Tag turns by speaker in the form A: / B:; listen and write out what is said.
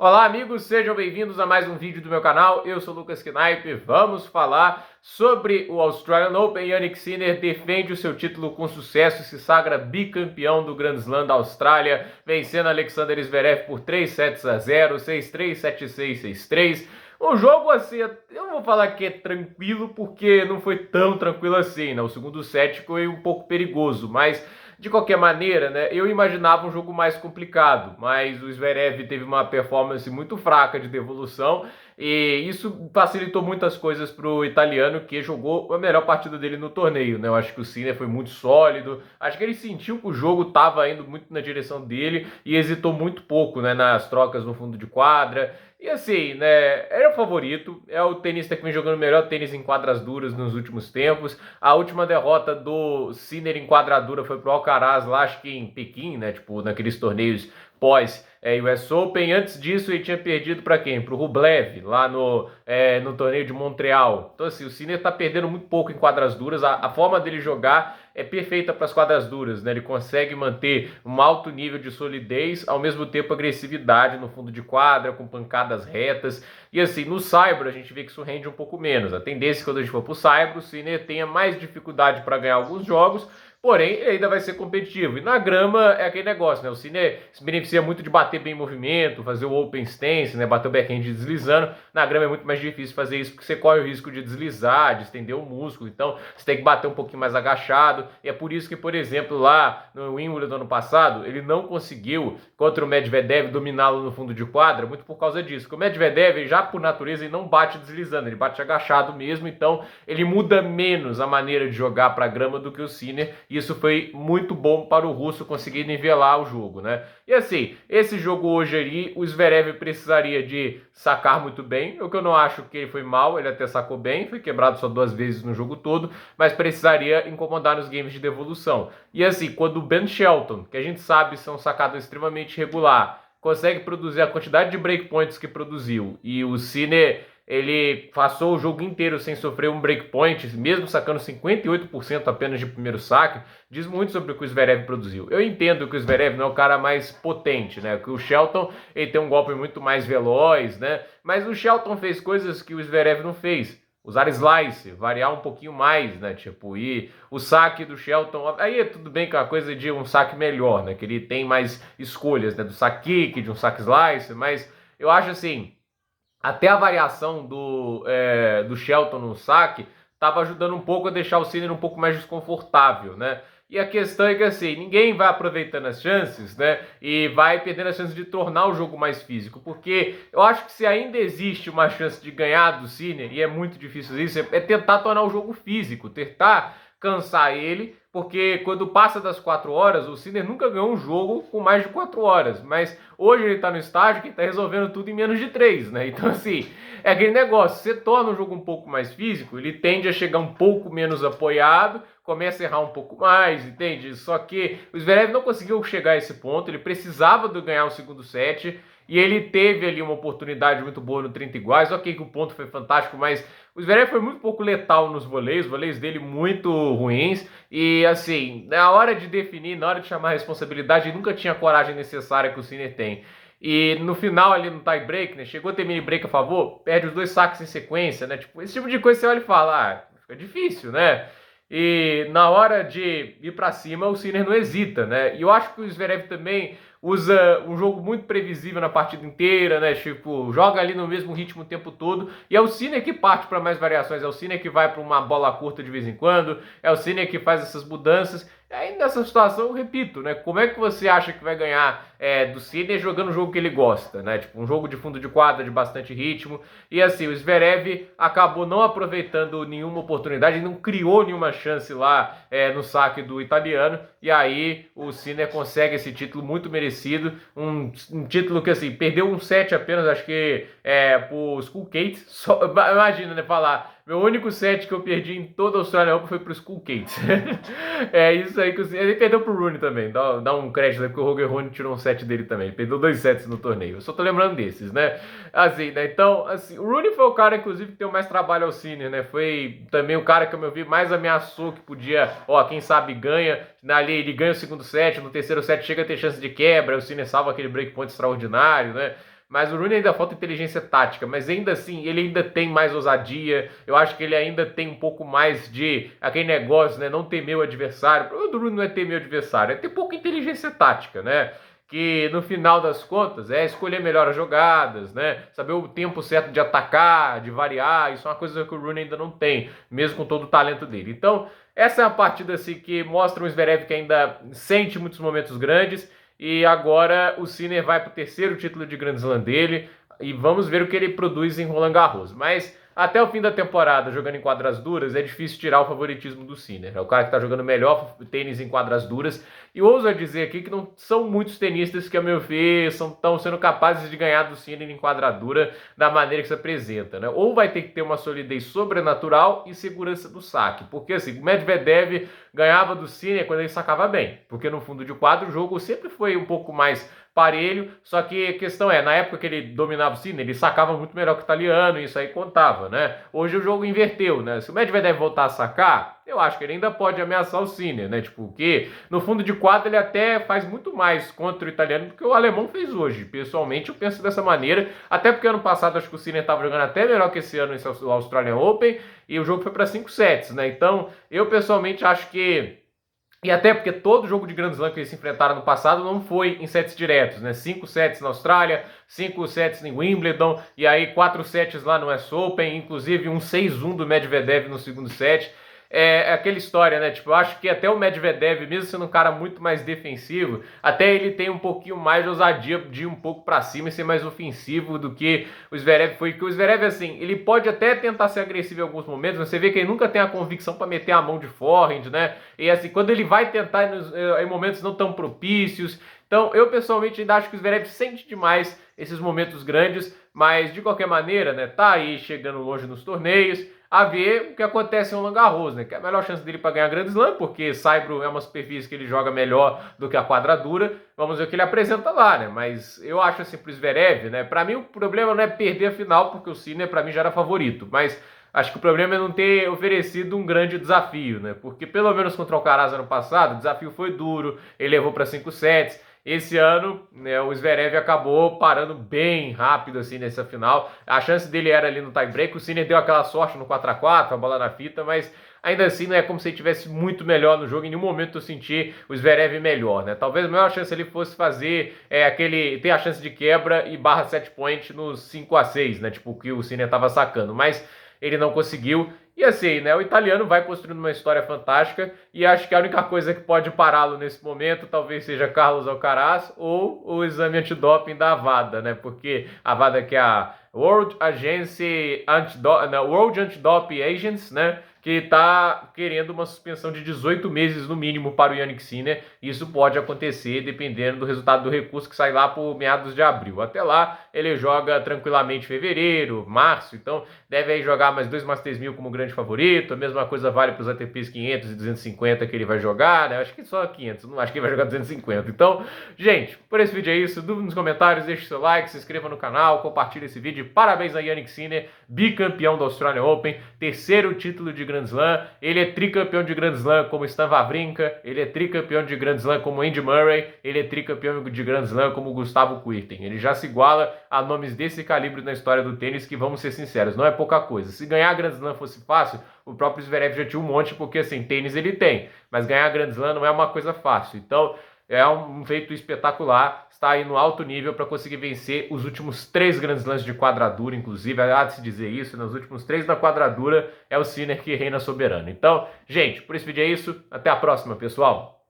A: Olá amigos, sejam bem-vindos a mais um vídeo do meu canal. Eu sou o Lucas Knipe. Vamos falar sobre o Australian Open. Jannik Sinner defende o seu título com sucesso e se sagra bicampeão do Grand Slam da Austrália, vencendo Alexander Zverev por 3-0, 6-3, 7-6, 6-3. Um jogo assim, eu vou falar que é tranquilo porque não foi tão tranquilo assim, né? O segundo set foi um pouco perigoso, mas de qualquer maneira, né, eu imaginava um jogo mais complicado, mas o Zverev teve uma performance muito fraca de devolução e isso facilitou muitas coisas para o italiano, que jogou a melhor partida dele no torneio, né? Eu acho que o Sinner foi muito sólido, acho que ele sentiu que o jogo estava indo muito na direção dele e hesitou muito pouco, né, nas trocas no fundo de quadra. E assim, né, era o favorito, é o tenista que vem jogando o melhor tênis em quadras duras nos últimos tempos. A última derrota do Sinner em quadradura foi pro Alcaraz lá, acho que em Pequim, né, tipo, naqueles torneios pós US Open. Antes disso ele tinha perdido para quem? Pro Rublev, lá no torneio de Montreal. Então assim, o Sinner tá perdendo muito pouco em quadras duras, a forma dele jogar é perfeita para as quadras duras, né? Ele consegue manter um alto nível de solidez, ao mesmo tempo agressividade no fundo de quadra, com pancadas retas. E assim, no saibro a gente vê que isso rende um pouco menos. A tendência é que quando a gente for para o saibro, o Sinner tenha mais dificuldade para ganhar alguns jogos, porém ele ainda vai ser competitivo. E na grama é aquele negócio, né? O Sinner se beneficia muito de bater bem em movimento, fazer o open stance, né? Bater o backhand deslizando. Na grama é muito mais difícil fazer isso, porque você corre o risco de deslizar, de estender o músculo. Então você tem que bater um pouquinho mais agachado. E é por isso que, por exemplo, lá no Wimbledon do ano passado, ele não conseguiu, contra o Medvedev, dominá-lo no fundo de quadra, muito por causa disso. Porque o Medvedev, já por natureza, ele não bate deslizando, ele bate agachado mesmo. Então ele muda menos a maneira de jogar para a grama do que o Sinner. E isso foi muito bom para o russo conseguir nivelar o jogo, né? E assim, esse jogo hoje ali, o Zverev precisaria de sacar muito bem, o que eu não acho que ele foi mal, ele até sacou bem, foi quebrado só 2 vezes no jogo todo, mas precisaria incomodar nos games de devolução. E assim, quando o Ben Shelton, que a gente sabe ser um sacador extremamente regular, consegue produzir a quantidade de breakpoints que produziu, e o Sinner ele passou o jogo inteiro sem sofrer um breakpoint, mesmo sacando 58% apenas de primeiro saque, diz muito sobre o que o Zverev produziu. Eu entendo que o Zverev não é o cara mais potente, né? Que o Shelton ele tem um golpe muito mais veloz, né? Mas o Shelton fez coisas que o Zverev não fez. Usar slice, variar um pouquinho mais, né? Tipo, e o saque do Shelton, aí é tudo bem que é uma coisa de um saque melhor, né? Que ele tem mais escolhas, né? Do saque kick, de um saque slice, mas eu acho assim, até a variação do Shelton no saque estava ajudando um pouco a deixar o Sinner um pouco mais desconfortável, né? E a questão é que assim, ninguém vai aproveitando as chances, né? E vai perdendo a chance de tornar o jogo mais físico. Porque eu acho que se ainda existe uma chance de ganhar do Sinner, e é muito difícil isso, é tentar tornar o jogo físico, tentar cansar ele, porque quando passa das 4 horas, o Sinner nunca ganhou um jogo com mais de 4 horas, mas hoje ele tá no estágio que tá resolvendo tudo em menos de 3, né? Então assim, é aquele negócio, você torna o jogo um pouco mais físico, ele tende a chegar um pouco menos apoiado, começa a errar um pouco mais, entende? Só que o Zverev não conseguiu chegar a esse ponto, ele precisava de ganhar o segundo set, e ele teve ali uma oportunidade muito boa no 30 iguais, ok que o ponto foi fantástico, mas o Zverev foi muito pouco letal nos voleis, os voleis dele muito ruins, e assim, na hora de definir, na hora de chamar a responsabilidade, ele nunca tinha a coragem necessária que o Sinner tem. E no final ali no tie break, né, chegou a ter mini break a favor, perde os 2 saques em sequência, né, tipo, esse tipo de coisa você olha e fala, fica difícil, né? E na hora de ir para cima, o Sinner não hesita, né? E eu acho que o Zverev também usa um jogo muito previsível na partida inteira, né? Tipo, joga ali no mesmo ritmo o tempo todo. E é o Sinner que parte para mais variações, é o Sinner que vai para uma bola curta de vez em quando, é o Sinner que faz essas mudanças. E aí nessa situação, eu repito, né? Como é que você acha que vai ganhar do Sinner jogando o jogo que ele gosta, né? Tipo, um jogo de fundo de quadra de bastante ritmo. E assim, o Zverev acabou não aproveitando nenhuma oportunidade, não criou nenhuma chance lá no saque do italiano. E aí o Sinner consegue esse título muito merecido. Um título que assim, perdeu um set apenas, acho que pro Skull Kate. Imagina, né? Falar. Meu único set que eu perdi em toda a Austrália Open foi pro Skull Kate. É isso aí que o Sinner. Ele perdeu pro Rune também. Dá um crédito aí, porque o Roger Rune tirou um set dele também. Ele perdeu 2 sets no torneio. Eu só tô lembrando desses, né? Assim, né? Então, assim, o Rune foi o cara, inclusive, que deu mais trabalho ao Sinner, né? Foi também o cara que eu me vi mais ameaçou que podia, quem sabe ganha. Ali ele ganha o segundo set, no terceiro set chega a ter chance de quebra, o Sinner salva aquele breakpoint extraordinário, né? mas o Rooney ainda falta inteligência tática, mas ainda assim ele ainda tem mais ousadia, eu acho que ele ainda tem um pouco mais de aquele negócio, né, não temer o adversário. O problema do Rooney não é temer o adversário, é ter pouca inteligência tática, né? Que no final das contas é escolher melhor as jogadas, né? Saber o tempo certo de atacar, de variar, isso é uma coisa que o Rooney ainda não tem, mesmo com todo o talento dele. Então, essa é uma partida assim que mostra um Zverev que ainda sente muitos momentos grandes e agora o Sinner vai para o terceiro título de Grand Slam dele e vamos ver o que ele produz em Roland Garros. Mas até o fim da temporada, jogando em quadras duras, é difícil tirar o favoritismo do Sinner. É o cara que está jogando melhor tênis em quadras duras. E ouso dizer aqui que não são muitos tenistas que, a meu ver, estão sendo capazes de ganhar do Sinner em quadradura da maneira que se apresenta, né? Ou vai ter que ter uma solidez sobrenatural e segurança do saque. Porque assim, o Medvedev ganhava do Sinner quando ele sacava bem. Porque no fundo de quadro o jogo sempre foi um pouco mais parelho, só que a questão é, na época que ele dominava o Sinner, ele sacava muito melhor que o italiano, e isso aí contava, né? Hoje o jogo inverteu, né? Se o Medvedev voltar a sacar, eu acho que ele ainda pode ameaçar o Sinner, né? Tipo, que no fundo de quadro ele até faz muito mais contra o italiano do que o alemão fez hoje. Pessoalmente, eu penso dessa maneira, até porque ano passado acho que o Sinner estava jogando até melhor que esse ano no Australian Open, e o jogo foi para 5 sets, né? Então, eu pessoalmente acho que e até porque todo jogo de Grand Slam que eles se enfrentaram no passado não foi em sets diretos, né? 5 sets na Austrália, 5 sets em Wimbledon, e aí 4 sets lá no US Open, inclusive um 6-1 do Medvedev no segundo set. É aquela história, né? Tipo, eu acho que até o Medvedev, mesmo sendo um cara muito mais defensivo, até ele tem um pouquinho mais de ousadia de ir um pouco pra cima e ser mais ofensivo do que o Zverev foi. Que o Zverev, assim, ele pode até tentar ser agressivo em alguns momentos, mas você vê que ele nunca tem a convicção pra meter a mão de forehand, né? E assim, quando ele vai tentar em momentos não tão propícios. Então, eu pessoalmente ainda acho que o Zverev sente demais esses momentos grandes, mas de qualquer maneira, né? Tá aí chegando longe nos torneios, a ver o que acontece em Roland Garros, né? Que é a melhor chance dele para ganhar Grand Slam, porque Saibro é uma superfície que ele joga melhor do que a quadradura. Vamos ver o que ele apresenta lá, né? Mas eu acho assim pro Zverev, né? Para mim o problema não é perder a final, porque o Sinner para mim já era favorito, mas acho que o problema é não ter oferecido um grande desafio, né? Porque pelo menos contra o Alcaraz ano passado, o desafio foi duro, ele levou para 5 sets. Esse ano, né, o Zverev acabou parando bem rápido assim nessa final. A chance dele era ali no tie-break. O Sinner deu aquela sorte no 4-4, a bola na fita, mas ainda assim não é como se ele estivesse muito melhor no jogo. Em nenhum momento eu senti o Zverev melhor, né? Talvez a maior chance ele fosse fazer ter a chance de quebra e barra set point nos 5-6, né? Tipo, que o Sinner estava sacando, mas ele não conseguiu. E assim, né, o italiano vai construindo uma história fantástica e acho que a única coisa que pode pará-lo nesse momento talvez seja Carlos Alcaraz ou o exame antidoping da AVADA, né? Porque a AVADA, que é a World Anti-Doping Agency, né? Que está querendo uma suspensão de 18 meses no mínimo para o Jannik Sinner. Isso pode acontecer dependendo do resultado do recurso que sai lá por meados de abril. Até lá ele joga tranquilamente em fevereiro, março, então deve aí jogar mais 2 Masters 1000 como grande favorito. A mesma coisa vale para os ATPs 500 e 250 que ele vai jogar, né? Acho que só 500, não acho que ele vai jogar 250. Então, gente, por esse vídeo é isso. Dúvida nos comentários, deixe seu like, se inscreva no canal, compartilhe esse vídeo. Parabéns a Jannik Sinner, bicampeão da Australian Open, terceiro título de Grand Slam. Ele é tricampeão de Grand Slam como Stan Wawrinka, ele é tricampeão de Grand Slam como Andy Murray, ele é tricampeão de Grand Slam como Gustavo Kuerten. Ele já se iguala a nomes desse calibre na história do tênis, que vamos ser sinceros, não é pouca coisa. Se ganhar Grand Slam fosse fácil, o próprio Zverev já tinha um monte, porque assim, tênis ele tem, mas ganhar Grand Slam não é uma coisa fácil. Então, é um feito espetacular, está aí no alto nível para conseguir vencer os últimos 3 Grand Slams de quadradura, inclusive, há de se dizer isso, nos últimos 3 da quadradura é o Sinner que reina soberano. Então, gente, por esse vídeo é isso, até a próxima, pessoal!